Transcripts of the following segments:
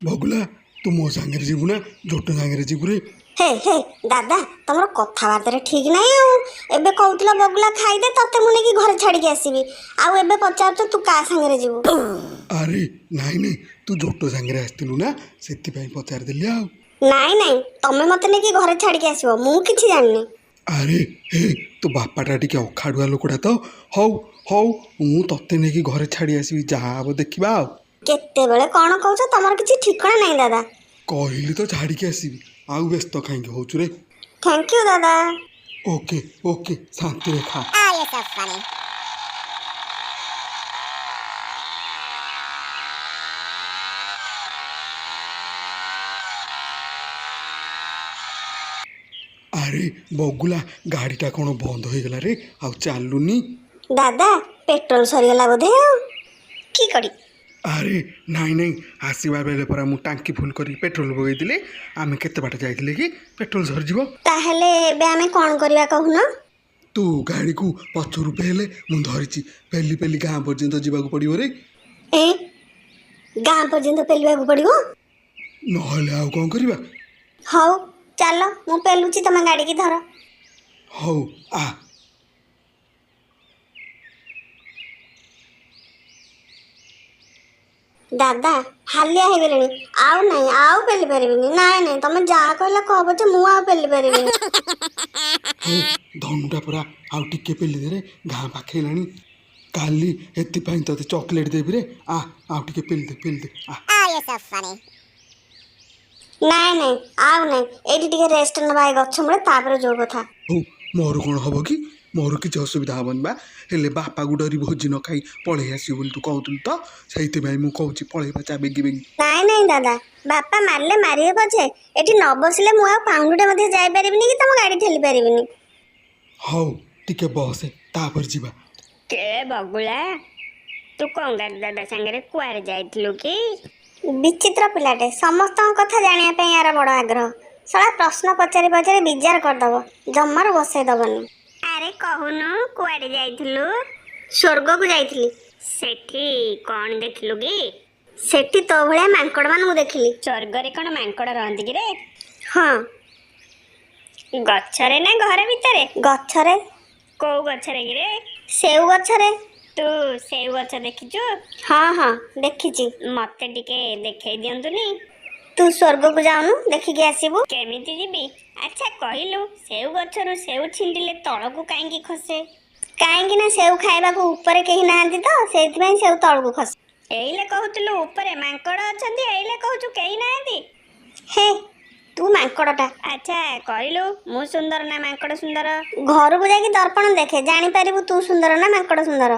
बगुला तू मो सांगे जीवु ना झोट सांगे जीवु रे। हे हे दादा तुम कथबार्ता ठीक नहीं एबे कहूला बगुला खाईदे तते मुझे कि घर छाड़ी आसबि आउ पचार तू क्या सांगे जीवु। अरे नाई नाई तू झोट सांगे आसलु ना से पचारदेली आ। नाई नाई तमें मत नहीं कि घर छाड़ी आसो मु किछि जाननी। अरे हे तो बापाटा टिके अखाड़ुआ लोकड़ा तो हौ हौ मु तते नहीं कि घर छाड़ी आसबि जहाँ हम देखा आ। केतेबेले कौन कहूछ तमर किछि ठिकाना नहीं दादा। कहली तो छाड़ी आसबि आउ व्यस्त कहीं होचु रे। थैंक यू दादा। ओके ओके शांति रे खा। अरे बगुला गाड़ीटा कौन बंद हो गला रे आ चलुनी। दादा पेट्रोल सरीगला बोधे की करी। अरे नाई नाई आसवा बेले परा मु टांकी फुल करी पेट्रोल पकईले आम केते बाट जाइले कि पेट्रोल सरजिवो। ताहले एबे आमे कोन करबा कहून। तू गाड़ी को पछरु पेले मु धरिची पेली पेली गाँ पर्यंत जीवाक पड़िबो रे। ए गाँ पर्यंत पेलवाक पड़िबो नहले आउ कोन करबा। हौ चलो मु पेलुची तमे गाड़ी की धर। हौ आ दादा हालिया हो गले आउ नहीं आउ पेली पारिबिनी। नाई नहीं तमे जा कहला कहबो जे मु आउ पेली पारिबिनी। धनुटा पूरा आउ टिके पेली दे रे गाँ पाखेलानी काली एति पई तते चॉकलेट देबी रे आ आउ टिके पेली दे आ। नाई नहीं आउ नहीं एठी टिके रेस्ट नबाई गछ मुळे तापर जो कथा। हो मोर कोन हबो कि मोर किछ असुविधा हबन बा हेले बापा गु डरी भोजी न खाई पळे आसी बोल तू कहतुल तो सेइते भाई मु कहूची पळे बचा बेगी बेगी। नाई नहीं दादा बापा मारले मारिए पछे एठी न बसिले मु आ पाउंडुटे मध्ये जाई पारिबिनी कि तम गाड़ी ठेली पारिबिनी। हौ टिके बसे तापर जीवा। के बगुला तू कंगार दादा संगे कुआरे जाइथिलु कि। विचित्र पिलाटे समस्त कथा जानिया पे यार बड़ आग्रह सला प्रश्न पचारि पचारि विचार करदब जम्मार बसई दबनी। अरे कहूनु कुआरे जाइथिलु। स्वर्ग को जाइथिली सेठी कौन देखिलु कि। सेठी तो भलिया मांकड़ मान देखिली। स्वर्ग रे कौन मांकड़ रहंती कि रे। हाँ गछरे ना घर भितरे। गछरे। को गछरे कि रे। सेउ गछरे। तू सेउ गछ देखिचु। हाँ हाँ देखिची। मते टिके देखै दियंतुनी। तू स्वर्ग को जाउनु देखिके आसीबु। केमिति जीबी। अच्छा कहिलु सेउ गछरु सेउ छिंडिले तळकु काहेकि खसे। काहेकि ना सेउ खाइबा को ऊपर केही नाहंती तो सेति पई सेउ तळकु खसे। एइले कहउतलु ऊपर मांकड़ अछंती एइले कहउचु केही नाहंती। हे तू मांकड़टा। अच्छा कहिलु मु सुंदर ना मांकड़ सुंदर। घर को जाके दर्पण देखे जानि पारिबु तू सुंदर ना मांकड़ सुंदर।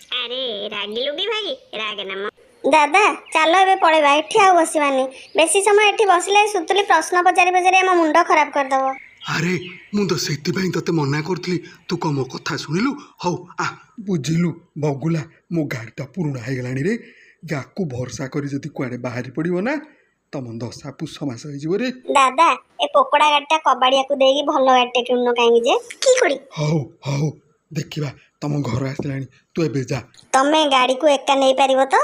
अरे रागिलु कि भागी रागे ना म। दादा चलो एबे पळेबा एठी आ बसिबानी बेसी समय एठी बसिले सुतली प्रश्न पचारि पचारि हम मुंड खराब कर दबो। अरे मु तो सेति पई तते मना करथली तू को मो कथा सुनिलु। हौ आ बुझिलु बगुला मो गाड़ीटा पुराना हो गलानी रे याकू भरोसा करी जदी कुआडे बाहरी पड़िबो ना तम दशा पुष मास हो जिवो रे। दादा ए पोकड़ा गाड़ीटा कबाड़िया को देगी भलो गाड़ीटे किउनो काहेकि जे की करी। हौ हौ देखिबा तम घर आसलानी तू एबे जा। तमे गाड़ी को एका नै पारिबो तो।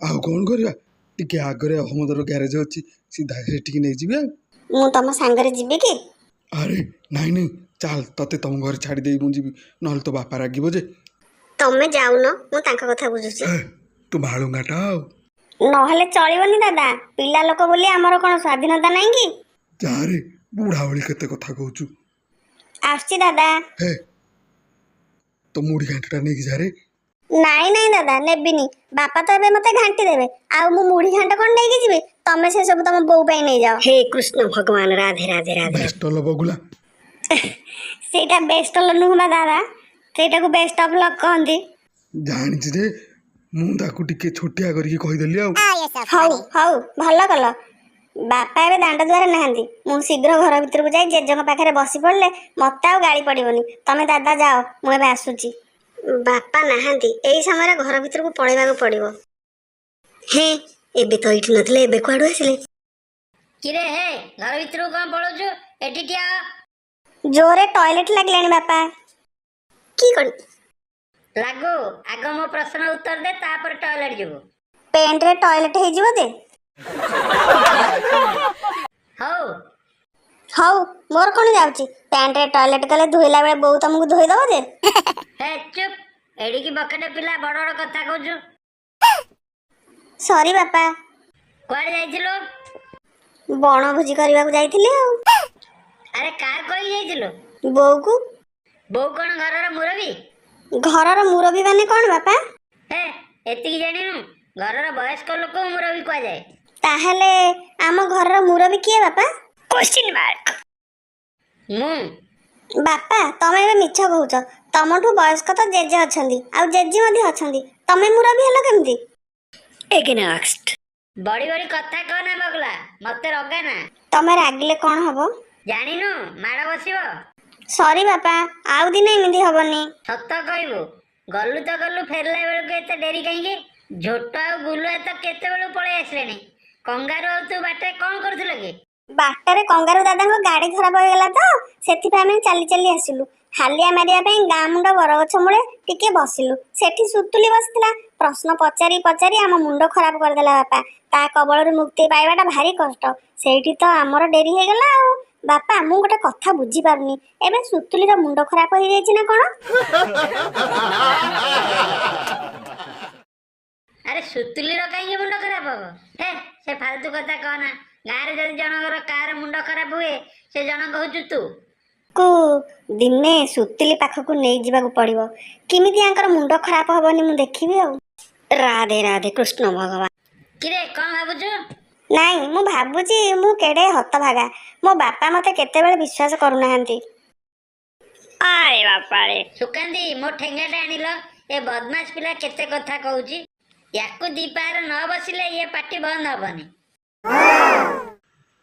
आउ कौन करबा टिके आगरे अहमदर गैरेज अछि सीधा सेठी नै जिबे। मु तम सांगरे जिबी कि। अरे नाई नाई चल तते तम घर छाड़ी देई मु जिबी नहल तो बापा रागिबो जे। तमे जाउनो मु तांका कथा बुझुची। तू भाळुंगाटा आउ नहले चलिबनी दादा पिला लोक बोली हमर कोन स्वाधीनता नै कि। जा रे बुढ़ावली केते कथा कहूचु। आछी दादा। हे तो मुड़ी घांटीटा नै जा रे। नाई नाई दादा नेबिनी बापा तो एबे मते घांटी देबे आउ मु मुड़ी घांटा कोन नै कि जिबे तमे से सब तम बौ पई नै जाओ। हे कृष्ण भगवान राधे राधे राधे। बेस्ट ल बगुला सेटा बेस्ट ल नुमा दादा सेटा को बेस्ट ऑफ लक कहंती। जानि जे मु ताकू टिके छोटिया करके कहि देली आउ। हौ हौ भलो कल बापा एबे दांड द्वार नाहंती मु शीघ्र घर भीतर को जाई जेजंग पाखरे बसी पड़ले मते आउ गाड़ी पड़िबोनी तमे दादा जाओ मु एबे आसुची। बापा नाहंती एई समय घर भीतर को पळेबा को पड़िबो। हे एबे तो इठ नथले एबे कोआडू आसिले किरे हे घर भीतर को पळोजु एठी टिया। जोरे टॉयलेट लागलेनी बापा की करी। लागो आगो मो प्रश्न उत्तर दे तापर टॉयलेट जीवो। पेंट रे टॉयलेट हे जीवो दे। ହଉ ହଉ ମୋର କ'ଣ ଯାଉଛି ପ୍ୟାଣ୍ଟରେ ଟଏଲେଟ୍ ଗଲେ ଧୋଇଲା ବେଳେ ବୋଉ ତମକୁ ଧୋଇଦବ ଯେ। ହେ ଚୁପ୍, ଏଡ଼ିକି ବକେଟେ ପିଲା ବଡ଼ ବଡ଼ କଥା କହୁଛୁ। ସରି ବାପା, କୁଆଡ଼େ ଯାଇଥିଲୁ? ବଣଭୋଜି କରିବାକୁ ଯାଇଥିଲି ଆଉ। ଆରେ କାହା କହି ଯାଇଥିଲୁ? ବୋଉକୁ। ବୋଉ କ'ଣ ଘରର ମୁରବୀ? ଘରର ମୁରବୀ ମାନେ କ'ଣ ବାପା? ହେ ଏତିକି ଜାଣିନୁ? ଘରର ବୟସ୍କ ଲୋକଙ୍କୁ ମୁରବୀ କୁହାଯାଏ। ତାହେଲେ ଆମ ଘରର ମୁରବୀ କିଏ ବାପା? Question mark. ମୁଁ। ବାପା ତମେ ଏବେ ମିଛ କହୁଛ। ତମଠୁ ବୟସ୍କ ତ ଜେଜେ ଅଛନ୍ତି ଆଉ ଜେଜେ ମଧ୍ୟ ଅଛନ୍ତି, ତମେ ମୁରବୀ ହେଲ କେମିତି? ବଡ଼ି ବଡ଼ି କଥା କହନା ବଗଲା, ମତେ ରଗାନା। ତମେ ରାଗିଲେ କ'ଣ ହବ? ଜାଣିନୁ ମାଡ଼ ବସିବ। ସରି ବାପା, ଆଉ ଦିନ ଏମିତି ହବନି। ସତ କହିବୁ? ଗଲୁ ତ ଗଲୁ, ଫେରିଲା ବେଳକୁ ଏତେ ଡେରି କାହିଁକି? ଝୋଟ ଆଉ ଗୁଲୁଆ ତ କେତେବେଳୁ ପଳେଇ ଆସିଲେଣି। କଙ୍ଗାରୁ ଆଉ ତୁ ବାଟରେ କ'ଣ କରୁଥିଲ କି? ବାଟରେ କଙ୍ଗାରୁ ଦାଦାଙ୍କ ଗାଡ଼ି ଖରାପ ହେଇଗଲା ତ ସେଥିପାଇଁ ଆମେ ଚାଲି ଚାଲି ଆସିଲୁ। ହାଲିଆ ମାରିବା ପାଇଁ ଗାଁ ମୁଣ୍ଡ ବରଗଛ ମୂଳେ ଟିକେ ବସିଲୁ। ସେଠି ସୁତୁଲି ବସିଥିଲା। ପ୍ରଶ୍ନ ପଚାରି ପଚାରି ଆମ ମୁଣ୍ଡ ଖରାପ କରିଦେଲା ବାପା। ତା କବଳରୁ ମୁକ୍ତି ପାଇବାଟା ଭାରି କଷ୍ଟ। ସେଇଠି ତ ଆମର ଡେରି ହେଇଗଲା ଆଉ। ବାପା ମୁଁ ଗୋଟେ କଥା ବୁଝିପାରୁନି, ଏବେ ସୁତୁଲିର ମୁଣ୍ଡ ଖରାପ ହେଇଯାଇଛି ନା କ'ଣ? ଆରେ ସୁତୁଲିର କାହିଁକି ମୁଣ୍ଡ ଖରାପ ହବ? ହେ ସେ ଫାଲତୁ କଥା କହନା। ଗାଁରେ ଯଦି ଜଣଙ୍କର କାହାର ମୁଣ୍ଡ ଖରାପ ହୁଏ, ସେ ଜଣକ ହଉଛୁ ତୁ। କୁ ଦିନେ ସୁତୁଲି ପାଖକୁ ନେଇଯିବାକୁ ପଡ଼ିବ। କେମିତି ଆଙ୍କର ମୁଣ୍ଡ ଖରାପ ହବନି ମୁଁ ଦେଖିବି ଆଉ। ରାଧେ ରାଧେ କୃଷ୍ଣ ଭଗବାନ। କିରେ କ'ଣ ଭାବୁଛୁ? ନାଇଁ ମୁଁ ଭାବୁଛି ମୁଁ କେଡ଼େ ହତଭାଗା। ମୋ ବାପା ମତେ କେତେବେଳେ ବିଶ୍ୱାସ କରୁନାହାନ୍ତି। ଆରେ ବାପାରେ ସୁକାନ୍ତି, ମୋ ଠେଙ୍ଗାଟା ଆଣିଲ। ଏ ବଦମାସ ପିଲା କେତେ କଥା କହୁଛି। ୟାକୁ ଦି ପାହାର ନ ବସିଲେ ଇଏ ପାଟି ବନ୍ଦ ହବନି।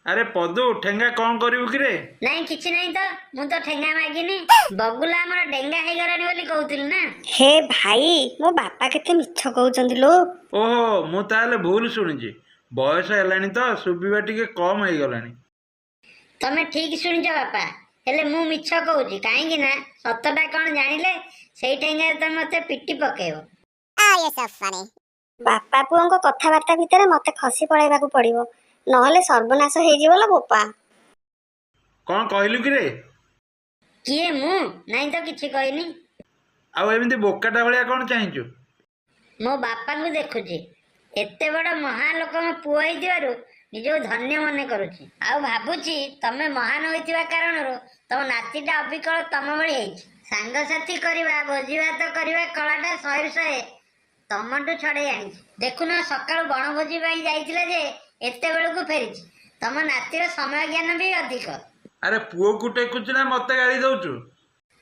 ଆରେ ପଦୁ, ଠେଙ୍ଗା କ'ଣ କରିବୁ କିରେ? ନାଇଁ କିଛି ନାହିଁ ତ, ମୁଁ ତ ଠେଙ୍ଗା ମାଗିନି। ବଗୁଲା ଆମର ଡେଙ୍ଗା ହେଇଗଲାଣି ବୋଲି କହୁଥିଲି ନା। ହେ ଭାଇ, ମୋ ବାପା କେତେ ମିଛ କହୁଛନ୍ତି ଲୋ। ଓହୋ, ମୁଁ ତାହେଲେ ଭୁଲ ଶୁଣିଛି। ବୟସ ହେଲାଣି ତ ଶୁଭିବା ଟିକେ କମ୍ ହେଇଗଲାଣି। ତମେ ଠିକ୍ ଶୁଣିଛ ବାପା, ହେଲେ ମୁଁ ମିଛ କହୁଛି କାହିଁକି ନା ସତଟା କ'ଣ ଜାଣିଲେ ସେଇ ଠେଙ୍ଗାରେ ତମେ ମତେ ପିଟି ପକେଇବ। ବାପା ପୁଅଙ୍କ କଥାବାର୍ତ୍ତା ଭିତରେ ମତେ ଖସି ପଳେଇବାକୁ ପଡ଼ିବ, ନହେଲେ ସର୍ବନାଶ ହେଇଯିବ ଲୋ ବୋପା। କ'ଣ କହିଲୁ କିରେ? କିଏ ମୁଁ? ନାଇଁ ତ କିଛି କହିନି। ଆଉ ଏମିତି ବୋକାଟା ଭଳିଆ କ'ଣ ଚାହିଁଛୁ? ମୋ ବାପାଙ୍କୁ ଦେଖୁଛି। ଏତେ ବଡ଼ ମହାଲୋକଙ୍କ ପୁଅ ହେଇଥିବାରୁ ନିଜକୁ ଧନ୍ୟ ମନେ କରୁଛି। ଆଉ ଭାବୁଛି ତମେ ମହାନ ହୋଇଥିବା କାରଣରୁ ତମ ନାତିଟା ଅବିକଳ ତମ ଭଳି ହେଇଛି। ସାଙ୍ଗସାଥି କରିବା, ଭୋଜି ଭାତ କରିବା କଳାଟା ଶହେରୁ ଶହେ ତମଠୁ ଛଡ଼େଇ ଆଣିଛି। ଦେଖୁନ ସକାଳୁ ବଣଭୋଜି ପାଇଁ ଯାଇଥିଲା ଯେ ଏତେବେଳକୁ ଫେରିଛି। ତମ ନାତିର ସମୟ ଜ୍ଞାନ ବି ଅଧିକ। ଆରେ ପୁଅକୁ ଟେକୁଛୁ ନା ମତେ ଗାଳି ଦଉଛୁ?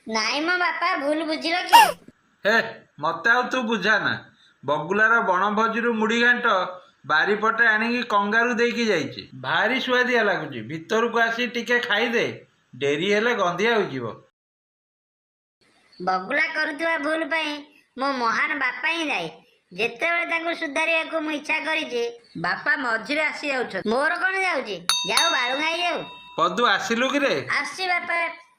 ନାଇଁ ମୋ ବାପା, ଭୁଲ ବୁଝିଲ କି? ହେ ମତେ ଆଉ ତୁ ବୁଝାନା। ବଗୁଲାର ବଣଭୋଜିରୁ ମୁଢ଼ି ଘାଣ୍ଟ ବାରିପଟେ ଆଣିକି କଙ୍ଗାରୁ ଦେଇକି ଯାଇଛି। ଭାରି ସୁଆଦିଆ ଲାଗୁଛି। ଭିତରକୁ ଆସି ଟିକେ ଖାଇଦେ, ଡେରି ହେଲେ ଗନ୍ଧିଆ ହୋଇଯିବ। ବଗୁଲା କରୁଥିବା ଭୁଲ ପାଇଁ ମୋ ମହାନ ବାପା ହିଁ ଦାୟୀ। ଯେତେବେଳେ ତାଙ୍କୁ ସୁଧାରିବାକୁ ମୁଁ ଇଚ୍ଛା କରିଛି, ବାପା ମଝିରେ ଆସି ଯାଉଛନ୍ତି। ମୋର କ'ଣ ଯାଉଛି? ଯାଉ ବାଳୁଙ୍ଗା ହେଇଯାଉ। ପଦୁ ଆସିଲୁ କିରେ? ଆସୁଛି ବାପା।